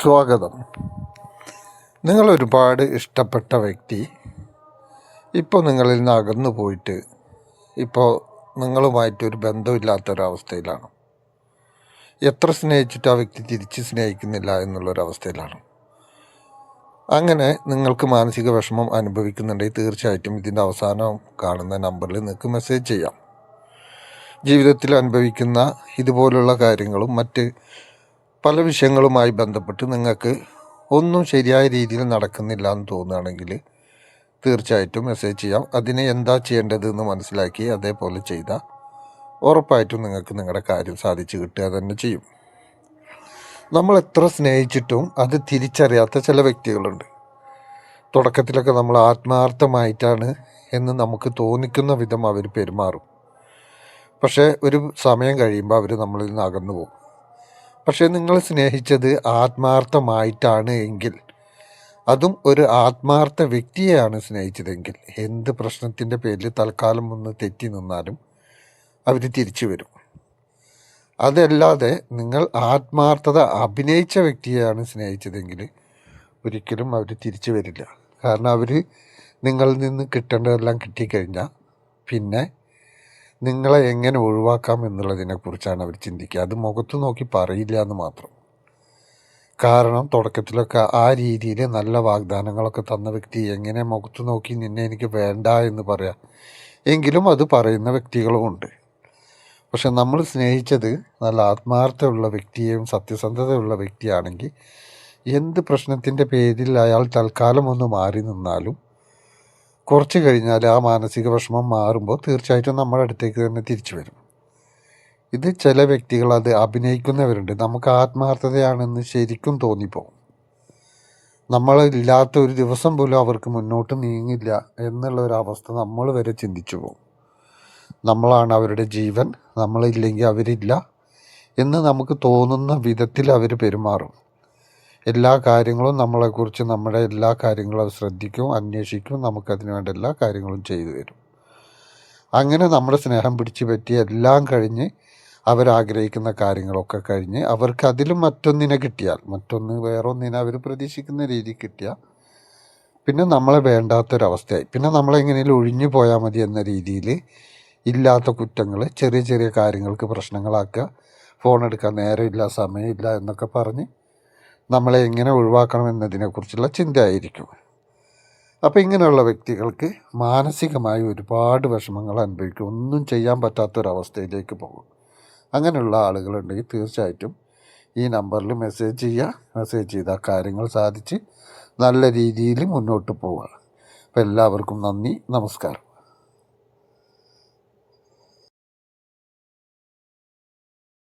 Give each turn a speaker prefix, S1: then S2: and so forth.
S1: സ്വാഗതം. നിങ്ങൾ ഒരുപാട് ഇഷ്ടപ്പെട്ട വ്യക്തി ഇപ്പോൾ നിങ്ങളിൽ നിന്ന് അകന്നു പോയിട്ട് ഇപ്പോൾ നിങ്ങളുമായിട്ടൊരു ബന്ധമില്ലാത്തൊരവസ്ഥയിലാണ്. എത്ര സ്നേഹിച്ചിട്ട് ആ വ്യക്തി തിരിച്ച് സ്നേഹിക്കുന്നില്ല എന്നുള്ളൊരവസ്ഥയിലാണ്. അങ്ങനെ നിങ്ങൾക്ക് മാനസിക വിഷമം അനുഭവിക്കുന്നുണ്ടെങ്കിൽ തീർച്ചയായിട്ടും ഇതിൻ്റെ അവസാനം കാണുന്ന നമ്പറിൽ നിങ്ങൾക്ക് മെസ്സേജ് ചെയ്യാം. ജീവിതത്തിൽ അനുഭവിക്കുന്ന ഇതുപോലുള്ള കാര്യങ്ങളും മറ്റ് പല വിഷയങ്ങളുമായി ബന്ധപ്പെട്ട് നിങ്ങൾക്ക് ഒന്നും ശരിയായ രീതിയിൽ നടക്കുന്നില്ല എന്ന് തോന്നുകയാണെങ്കിൽ തീർച്ചയായിട്ടും മെസ്സേജ് ചെയ്യാം. അതിന് എന്താ ചെയ്യേണ്ടതെന്ന് മനസ്സിലാക്കി അതേപോലെ ചെയ്താൽ ഉറപ്പായിട്ടും നിങ്ങൾക്ക് നിങ്ങളുടെ കാര്യം സാധിച്ചു കിട്ടുക തന്നെ ചെയ്യും. നമ്മൾ എത്ര സ്നേഹിച്ചിട്ടും അത് തിരിച്ചറിയാത്ത ചില വ്യക്തികളുണ്ട്. തുടക്കത്തിലൊക്കെ നമ്മൾ ആത്മാർത്ഥമായിട്ടാണ് എന്ന് നമുക്ക് തോന്നിക്കുന്ന വിധം അവർ പെരുമാറും. പക്ഷേ ഒരു സമയം കഴിയുമ്പോൾ അവർ നമ്മളിൽ നിന്ന് അകന്നു പോകും. പക്ഷേ നിങ്ങൾ സ്നേഹിച്ചത് ആത്മാർത്ഥമായിട്ടാണ് എങ്കിൽ, അതും ഒരു ആത്മാർത്ഥ വ്യക്തിയെയാണ് സ്നേഹിച്ചതെങ്കിൽ, എന്ത് പ്രശ്നത്തിൻ്റെ പേരിൽ തൽക്കാലം ഒന്ന് തെറ്റി നിന്നാലും അവർ തിരിച്ചു വരും. അതല്ലാതെ നിങ്ങൾ ആത്മാർത്ഥത അഭിനയിച്ച വ്യക്തിയെയാണ് സ്നേഹിച്ചതെങ്കിൽ ഒരിക്കലും അവർ തിരിച്ചു വരില്ല. കാരണം അവർ നിങ്ങളിൽ നിന്ന് കിട്ടേണ്ടതെല്ലാം കിട്ടിക്കഴിഞ്ഞാൽ പിന്നെ നിങ്ങളെ എങ്ങനെ ഒഴിവാക്കാം എന്നുള്ളതിനെക്കുറിച്ചാണ് അവർ ചിന്തിക്കുക. അത് മുഖത്ത് നോക്കി പറയില്ല എന്ന് മാത്രം. കാരണം തുടക്കത്തിലൊക്കെ ആ രീതിയിൽ നല്ല വാഗ്ദാനങ്ങളൊക്കെ തന്ന വ്യക്തി എങ്ങനെ മുഖത്ത് നോക്കി നിന്നെ എനിക്ക് വേണ്ട എന്ന് പറയാം. എങ്കിലും അത് പറയുന്ന വ്യക്തികളുമുണ്ട്. പക്ഷെ നമ്മൾ സ്നേഹിച്ചത് നല്ല ആത്മാർത്ഥമുള്ള വ്യക്തിയെയും സത്യസന്ധതയുള്ള വ്യക്തിയാണെങ്കിൽ എന്ത് പ്രശ്നത്തിൻ്റെ പേരിൽ അയാൾ തൽക്കാലം ഒന്ന് മാറി നിന്നാലും കുറച്ച് കഴിഞ്ഞാൽ ആ മാനസിക വിഷമം മാറുമ്പോൾ തീർച്ചയായിട്ടും നമ്മുടെ അടുത്തേക്ക് തന്നെ തിരിച്ചു വരും. ഇത് ചില വ്യക്തികൾ അത് അഭിനയിക്കുന്നവരുണ്ട്. നമുക്ക് ആത്മാർത്ഥതയാണെന്ന് ശരിക്കും തോന്നിപ്പോകും. നമ്മളില്ലാത്ത ഒരു ദിവസം പോലും അവർക്ക് മുന്നോട്ട് നീങ്ങില്ല എന്നുള്ളൊരവസ്ഥ നമ്മൾ വരെ ചിന്തിച്ചു പോകും. നമ്മളാണ് അവരുടെ ജീവൻ, നമ്മളില്ലെങ്കിൽ അവരില്ല എന്ന് നമുക്ക് തോന്നുന്ന വിധത്തിൽ അവർ പെരുമാറും. എല്ലാ കാര്യങ്ങളും നമ്മളെക്കുറിച്ച് നമ്മുടെ എല്ലാ കാര്യങ്ങളും അവർ ശ്രദ്ധിക്കും, അന്വേഷിക്കും, നമുക്കതിനു വേണ്ട എല്ലാ കാര്യങ്ങളും ചെയ്തു തരും. അങ്ങനെ നമ്മുടെ സ്നേഹം പിടിച്ചു പറ്റി എല്ലാം കഴിഞ്ഞ് അവരാഗ്രഹിക്കുന്ന കാര്യങ്ങളൊക്കെ കഴിഞ്ഞ് അവർക്ക് അതിലും മറ്റൊന്നിനെ കിട്ടിയാൽ, വേറൊന്നിനെ അവർ പ്രതീക്ഷിക്കുന്ന രീതി കിട്ടിയാൽ പിന്നെ നമ്മളെ വേണ്ടാത്തൊരവസ്ഥയായി. പിന്നെ നമ്മളെങ്ങനെയും ഒഴിഞ്ഞു പോയാൽ മതി എന്ന രീതിയിൽ ഇല്ലാത്ത കുറ്റങ്ങൾ ചെറിയ ചെറിയ കാര്യങ്ങൾക്ക് പ്രശ്നങ്ങളാക്കുക, ഫോൺ എടുക്കാൻ നേരമില്ല, സമയമില്ല എന്നൊക്കെ പറഞ്ഞ് നമ്മളെ എങ്ങനെ ഒഴിവാക്കണം എന്നതിനെക്കുറിച്ചുള്ള ചിന്തയായിരിക്കും. അപ്പോൾ ഇങ്ങനെയുള്ള വ്യക്തികൾക്ക് മാനസികമായി ഒരുപാട് വിഷമങ്ങൾ അനുഭവിക്കും. ഒന്നും ചെയ്യാൻ പറ്റാത്തൊരവസ്ഥയിലേക്ക് പോകും. അങ്ങനെയുള്ള ആളുകളുണ്ടെങ്കിൽ തീർച്ചയായിട്ടും ഈ നമ്പറിൽ മെസ്സേജ് ചെയ്യുക. മെസ്സേജ് ചെയ്താൽ കാര്യങ്ങൾ സാധിച്ച് നല്ല രീതിയിൽ മുന്നോട്ട് പോവുക. അപ്പോൾ എല്ലാവർക്കും നന്ദി, നമസ്കാരം.